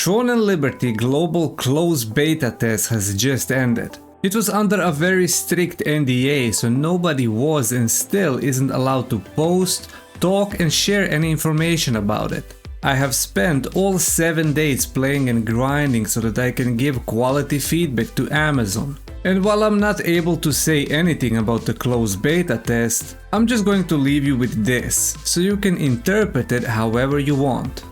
Throne and Liberty global closed beta test has just ended. It was under a very strict NDA, so nobody was and still isn't allowed to post, talk and share any information about it. I have spent all 7 days playing and grinding so that I can give quality feedback to Amazon. And while I'm not able to say anything about the closed beta test, I'm just going to leave you with this, so you can interpret it however you want.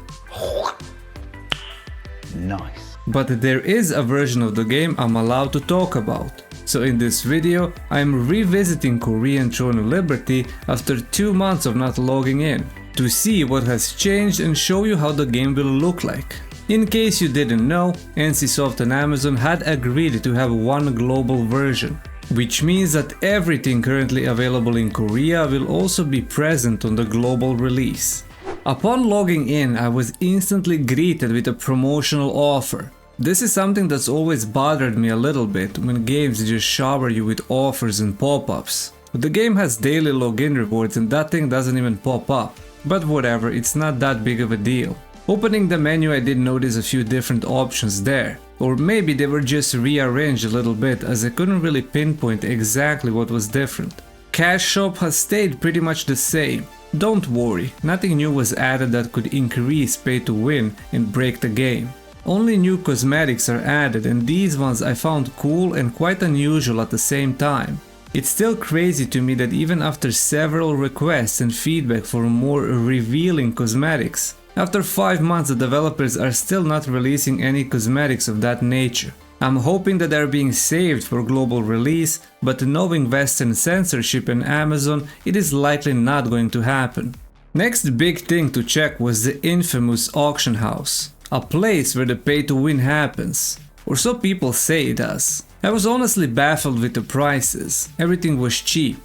Nice. But there is a version of the game I'm allowed to talk about. So in this video, I'm revisiting Korean Throne and Liberty after 2 months of not logging in, to see what has changed and show you how the game will look like. In case you didn't know, NCSoft and Amazon had agreed to have one global version, which means that everything currently available in Korea will also be present on the global release. Upon logging in, I was instantly greeted with a promotional offer. This is something that's always bothered me a little bit when games just shower you with offers and pop-ups. The game has daily login rewards and that thing doesn't even pop up. But whatever, it's not that big of a deal. Opening the menu, I did notice a few different options there. Or maybe they were just rearranged a little bit, as I couldn't really pinpoint exactly what was different. Cash shop has stayed pretty much the same. Don't worry, nothing new was added that could increase pay to win and break the game. Only new cosmetics are added, and these ones I found cool and quite unusual at the same time. It's still crazy to me that even after several requests and feedback for more revealing cosmetics, after 5 months the developers are still not releasing any cosmetics of that nature. I'm hoping that they're being saved for global release, but knowing Western censorship and Amazon, it is likely not going to happen. Next big thing to check was the infamous auction house, a place where the pay to win happens, or so people say it does. I was honestly baffled with the prices, everything was cheap.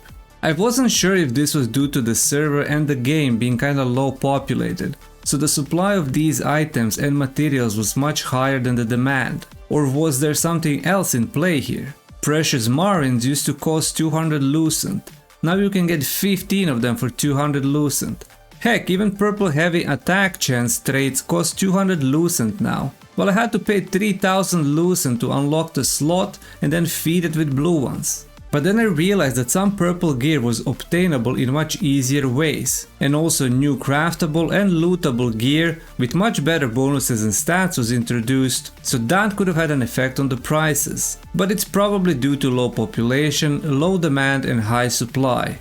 I wasn't sure if this was due to the server and the game being kinda low populated, so the supply of these items and materials was much higher than the demand. Or was there something else in play here? Precious marines used to cost 200 lucent, now you can get 15 of them for 200 lucent. Heck, even purple heavy attack chance traits cost 200 lucent now. Well, I had to pay 3000 lucent to unlock the slot and then feed it with blue ones. But then I realized that some purple gear was obtainable in much easier ways, and also new craftable and lootable gear with much better bonuses and stats was introduced, so that could have had an effect on the prices. But it's probably due to low population, low demand and high supply.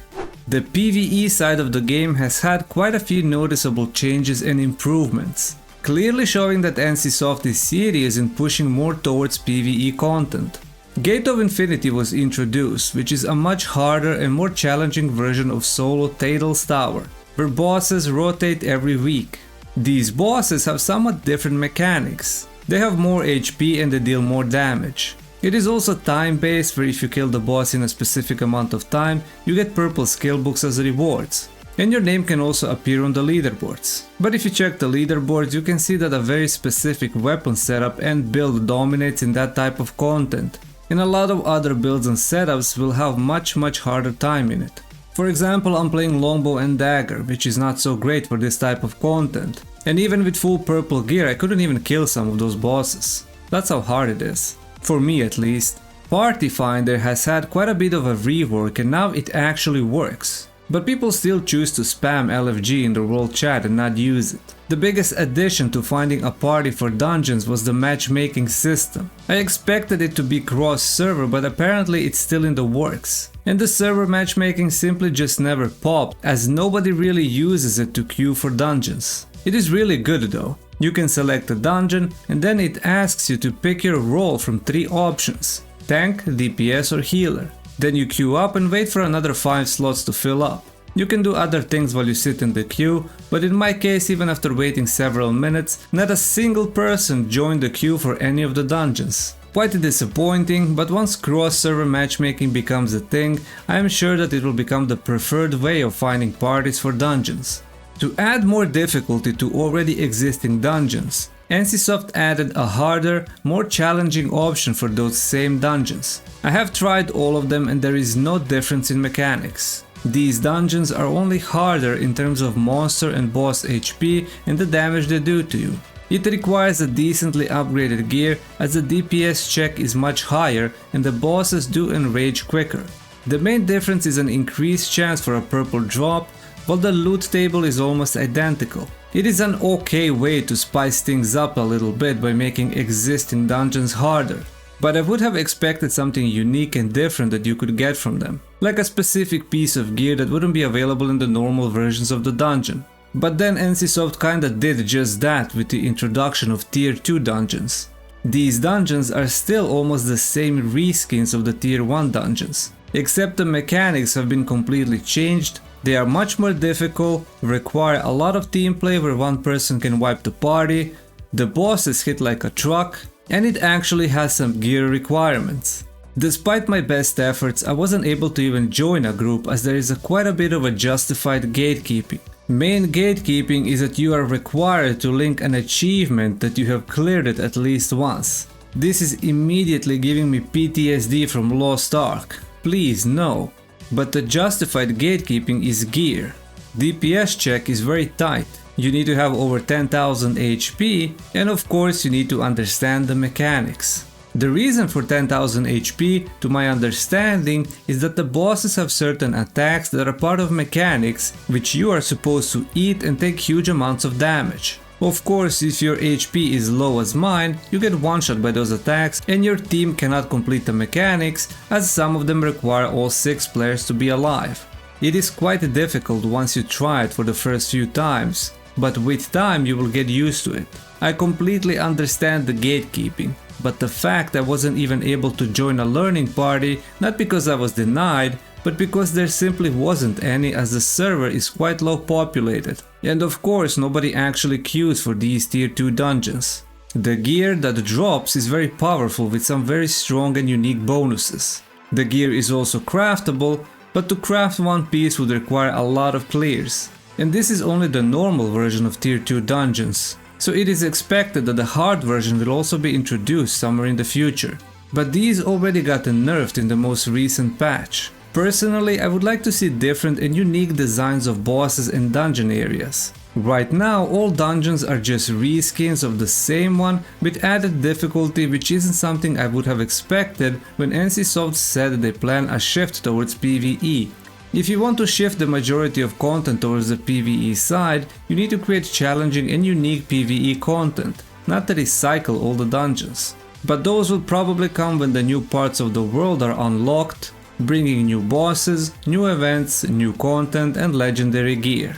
The PvE side of the game has had quite a few noticeable changes and improvements, clearly showing that NCSoft is serious in pushing more towards PvE content. Gate of Infinity was introduced, which is a much harder and more challenging version of solo Tadal's Tower, where bosses rotate every week. These bosses have somewhat different mechanics. They have more HP and they deal more damage. It is also time based, where if you kill the boss in a specific amount of time, you get purple skill books as rewards. And your name can also appear on the leaderboards. But if you check the leaderboards, you can see that a very specific weapon setup and build dominates in that type of content. And a lot of other builds and setups will have much harder time in it. For example, I'm playing longbow and dagger, which is not so great for this type of content. And even with full purple gear, I couldn't even kill some of those bosses. That's how hard it is. For me at least. Party Finder has had quite a bit of a rework and now it actually works. But people still choose to spam LFG in the world chat and not use it. The biggest addition to finding a party for dungeons was the matchmaking system. I expected it to be cross-server, but apparently it's still in the works. And the server matchmaking simply just never popped, as nobody really uses it to queue for dungeons. It is really good though. You can select a dungeon and then it asks you to pick your role from 3 options: tank, DPS or healer. Then you queue up and wait for another 5 slots to fill up. You can do other things while you sit in the queue, but in my case, even after waiting several minutes, not a single person joined the queue for any of the dungeons. Quite disappointing, but once cross-server matchmaking becomes a thing, I am sure that it will become the preferred way of finding parties for dungeons. To add more difficulty to already existing dungeons, NCSoft added a harder, more challenging option for those same dungeons. I have tried all of them and there is no difference in mechanics. These dungeons are only harder in terms of monster and boss HP and the damage they do to you. It requires a decently upgraded gear as the DPS check is much higher and the bosses do enrage quicker. The main difference is an increased chance for a purple drop, while the loot table is almost identical. It is an okay way to spice things up a little bit by making existing dungeons harder. But I would have expected something unique and different that you could get from them, like a specific piece of gear that wouldn't be available in the normal versions of the dungeon. But then NCSoft kinda did just that with the introduction of Tier 2 dungeons. These dungeons are still almost the same reskins of the Tier 1 dungeons, except the mechanics have been completely changed. They are much more difficult, require a lot of team play where one person can wipe the party, the bosses hit like a truck, and it actually has some gear requirements. Despite my best efforts, I wasn't able to even join a group as there is quite a bit of a justified gatekeeping. Main gatekeeping is that you are required to link an achievement that you have cleared it at least once. This is immediately giving me PTSD from Lost Ark. Please no. But the justified gatekeeping is gear. DPS check is very tight. You need to have over 10,000 HP and of course you need to understand the mechanics. The reason for 10,000 HP, to my understanding, is that the bosses have certain attacks that are part of mechanics which you are supposed to eat and take huge amounts of damage. Of course, if your HP is low as mine, you get one-shot by those attacks and your team cannot complete the mechanics as some of them require all 6 players to be alive. It is quite difficult once you try it for the first few times, but with time you will get used to it. I completely understand the gatekeeping, but the fact I wasn't even able to join a learning party, not because I was denied, but because there simply wasn't any as the server is quite low populated. And of course nobody actually queues for these tier 2 dungeons. The gear that drops is very powerful with some very strong and unique bonuses. The gear is also craftable, but to craft one piece would require a lot of clears. And this is only the normal version of tier 2 dungeons. So it is expected that the hard version will also be introduced somewhere in the future. But these already got nerfed in the most recent patch. Personally, I would like to see different and unique designs of bosses and dungeon areas. Right now, all dungeons are just reskins of the same one with added difficulty, which isn't something I would have expected when NCSoft said they plan a shift towards PvE. If you want to shift the majority of content towards the PvE side, you need to create challenging and unique PvE content, not to recycle all the dungeons. But those will probably come when the new parts of the world are unlocked, bringing new bosses, new events, new content and legendary gear.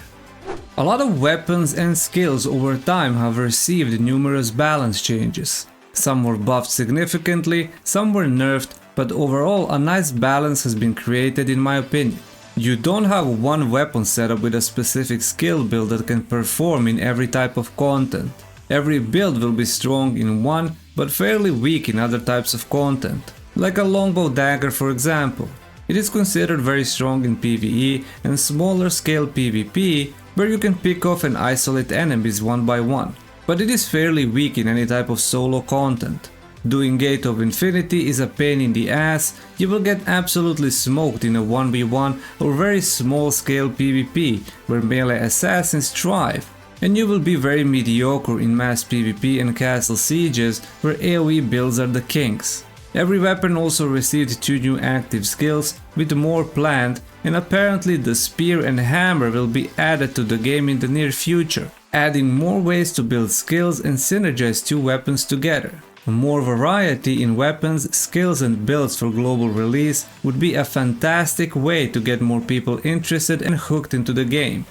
A lot of weapons and skills over time have received numerous balance changes. Some were buffed significantly, some were nerfed, but overall a nice balance has been created in my opinion. You don't have one weapon setup with a specific skill build that can perform in every type of content. Every build will be strong in one, but fairly weak in other types of content. Like a longbow dagger for example. It is considered very strong in PvE and smaller scale PvP, where you can pick off and isolate enemies one by one. But it is fairly weak in any type of solo content. Doing Gate of Infinity is a pain in the ass. You will get absolutely smoked in a 1v1 or very small scale PvP where melee assassins thrive, and you will be very mediocre in mass PvP and castle sieges where AoE builds are the kings. Every weapon also received 2 new active skills with more planned, and apparently the spear and hammer will be added to the game in the near future, adding more ways to build skills and synergize 2 weapons together. More variety in weapons, skills and builds for global release would be a fantastic way to get more people interested and hooked into the game.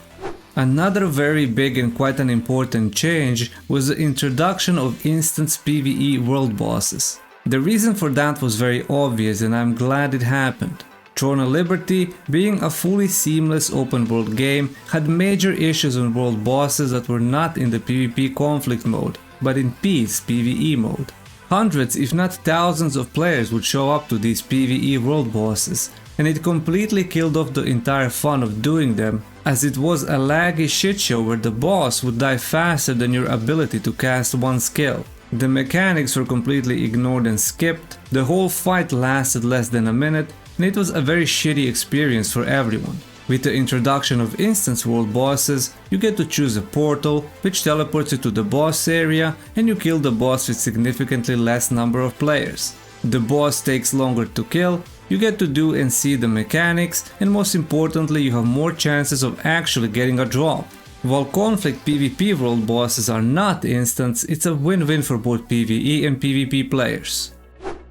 Another very big and quite an important change was the introduction of instance PvE world bosses. The reason for that was very obvious and I'm glad it happened. Throne of Liberty, being a fully seamless open world game, had major issues on world bosses that were not in the PvP conflict mode, but in peace PvE mode. Hundreds if not thousands of players would show up to these PvE world bosses, and it completely killed off the entire fun of doing them, as it was a laggy shitshow where the boss would die faster than your ability to cast one skill. The mechanics were completely ignored and skipped, the whole fight lasted less than a minute, and it was a very shitty experience for everyone. With the introduction of instance world bosses, you get to choose a portal which teleports you to the boss area, and you kill the boss with significantly less number of players. The boss takes longer to kill, you get to do and see the mechanics, and most importantly you have more chances of actually getting a drop. While conflict PvP world bosses are not instants, it's a win-win for both PvE and PvP players.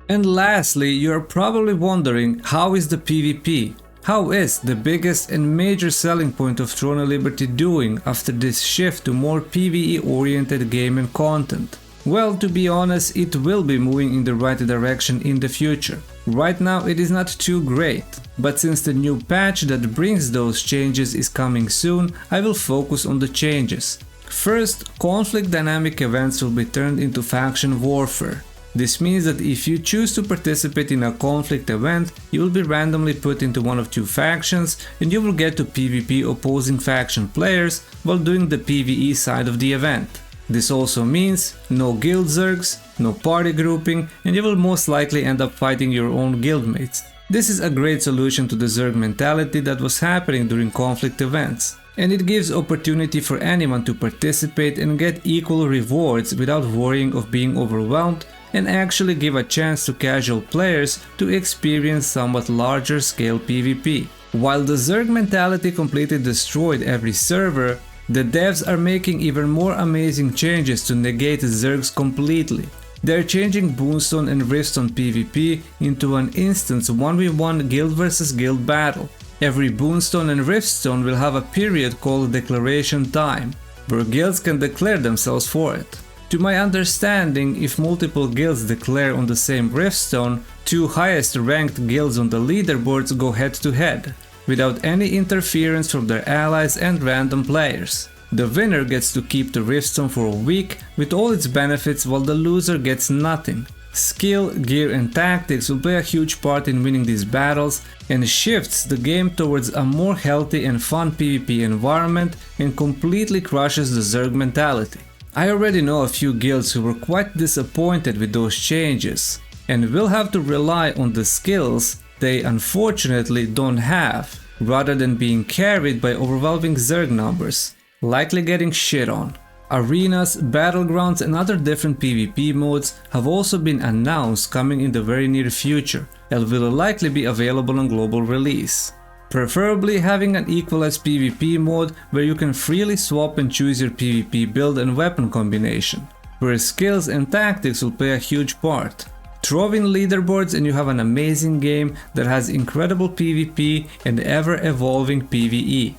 And lastly, you are probably wondering, how is the PvP? How is the biggest and major selling point of Throne of Liberty doing after this shift to more PvE oriented game and content? Well, to be honest, it will be moving in the right direction in the future. Right now it is not too great, but since the new patch that brings those changes is coming soon, I will focus on the changes. First, conflict dynamic events will be turned into faction warfare. This means that if you choose to participate in a conflict event, you will be randomly put into one of two factions and you will get to PvP opposing faction players while doing the PvE side of the event. This also means no guild zergs, no party grouping, and you will most likely end up fighting your own guildmates. This is a great solution to the zerg mentality that was happening during conflict events, and it gives opportunity for anyone to participate and get equal rewards without worrying of being overwhelmed, and actually give a chance to casual players to experience somewhat larger scale PvP. While the zerg mentality completely destroyed every server, the devs are making even more amazing changes to negate zergs completely. They're changing Boonstone and riftstone PvP into an instance 1v1 guild versus guild battle. Every Boonstone and riftstone will have a period called declaration time, where guilds can declare themselves for it. To my understanding, if multiple guilds declare on the same riftstone, two highest ranked guilds on the leaderboards go head to head, without any interference from their allies and random players. The winner gets to keep the riftstone for a week with all its benefits, while the loser gets nothing. Skill, gear and tactics will play a huge part in winning these battles and shifts the game towards a more healthy and fun PvP environment and completely crushes the zerg mentality. I already know a few guilds who were quite disappointed with those changes and will have to rely on the skills they unfortunately don't have, rather than being carried by overwhelming zerg numbers, likely getting shit on. Arenas, battlegrounds and other different PvP modes have also been announced coming in the very near future and will likely be available on global release. Preferably having an equalized PvP mode where you can freely swap and choose your PvP build and weapon combination, where skills and tactics will play a huge part. Throw in leaderboards and you have an amazing game that has incredible PvP and ever-evolving PvE.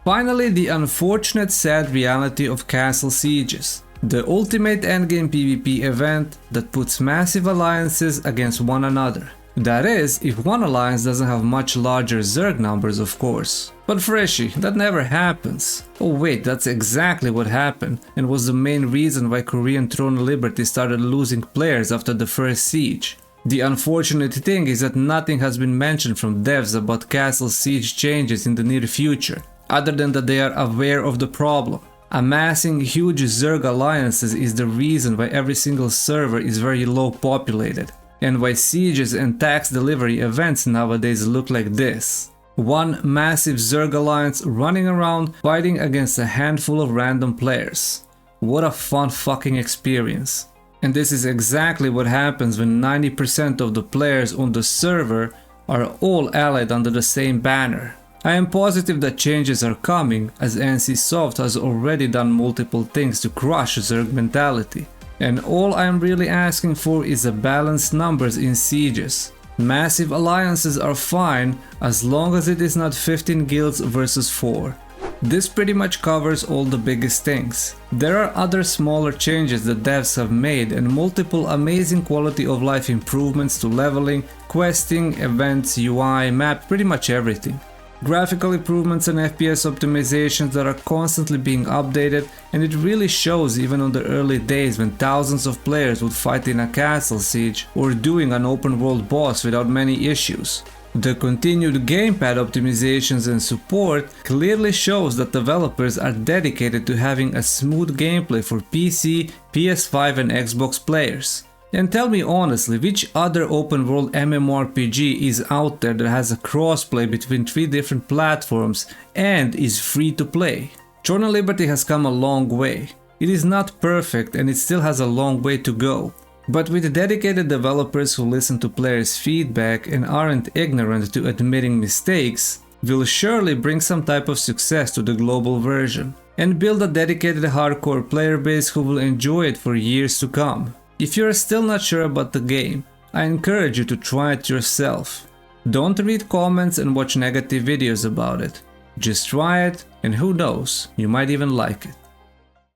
Finally, the unfortunate sad reality of castle sieges. The ultimate endgame PvP event that puts massive alliances against one another. That is, if one alliance doesn't have much larger zerg numbers, of course. But Freshy, that never happens. Oh wait, that's exactly what happened and was the main reason why Korean Throne of Liberty started losing players after the first siege. The unfortunate thing is that nothing has been mentioned from devs about castle siege changes in the near future, other than that they are aware of the problem. Amassing huge zerg alliances is the reason why every single server is very low populated, and why sieges and tax delivery events nowadays look like this. One massive zerg alliance running around fighting against a handful of random players. What a fun fucking experience. And this is exactly what happens when 90% of the players on the server are all allied under the same banner. I am positive that changes are coming, as NCSoft has already done multiple things to crush zerg mentality. And all I am really asking for is a balanced numbers in sieges. Massive alliances are fine as long as it is not 15 guilds versus 4. This pretty much covers all the biggest things. There are other smaller changes that devs have made and multiple amazing quality of life improvements to leveling, questing, events, UI, map, pretty much everything. Graphical improvements and FPS optimizations that are constantly being updated, and it really shows even on the early days when thousands of players would fight in a castle siege or doing an open world boss without many issues. The continued gamepad optimizations and support clearly shows that developers are dedicated to having a smooth gameplay for PC, PS5 and Xbox players. And tell me honestly, which other open world MMORPG is out there that has a crossplay between 3 different platforms and is free to play? Throne of Liberty has come a long way. It is not perfect and it still has a long way to go. But with dedicated developers who listen to players' feedback and aren't ignorant to admitting mistakes, we'll surely bring some type of success to the global version and build a dedicated hardcore player base who will enjoy it for years to come. If you're still not sure about the game, I encourage you to try it yourself. Don't read comments and watch negative videos about it. Just try it and who knows, you might even like it.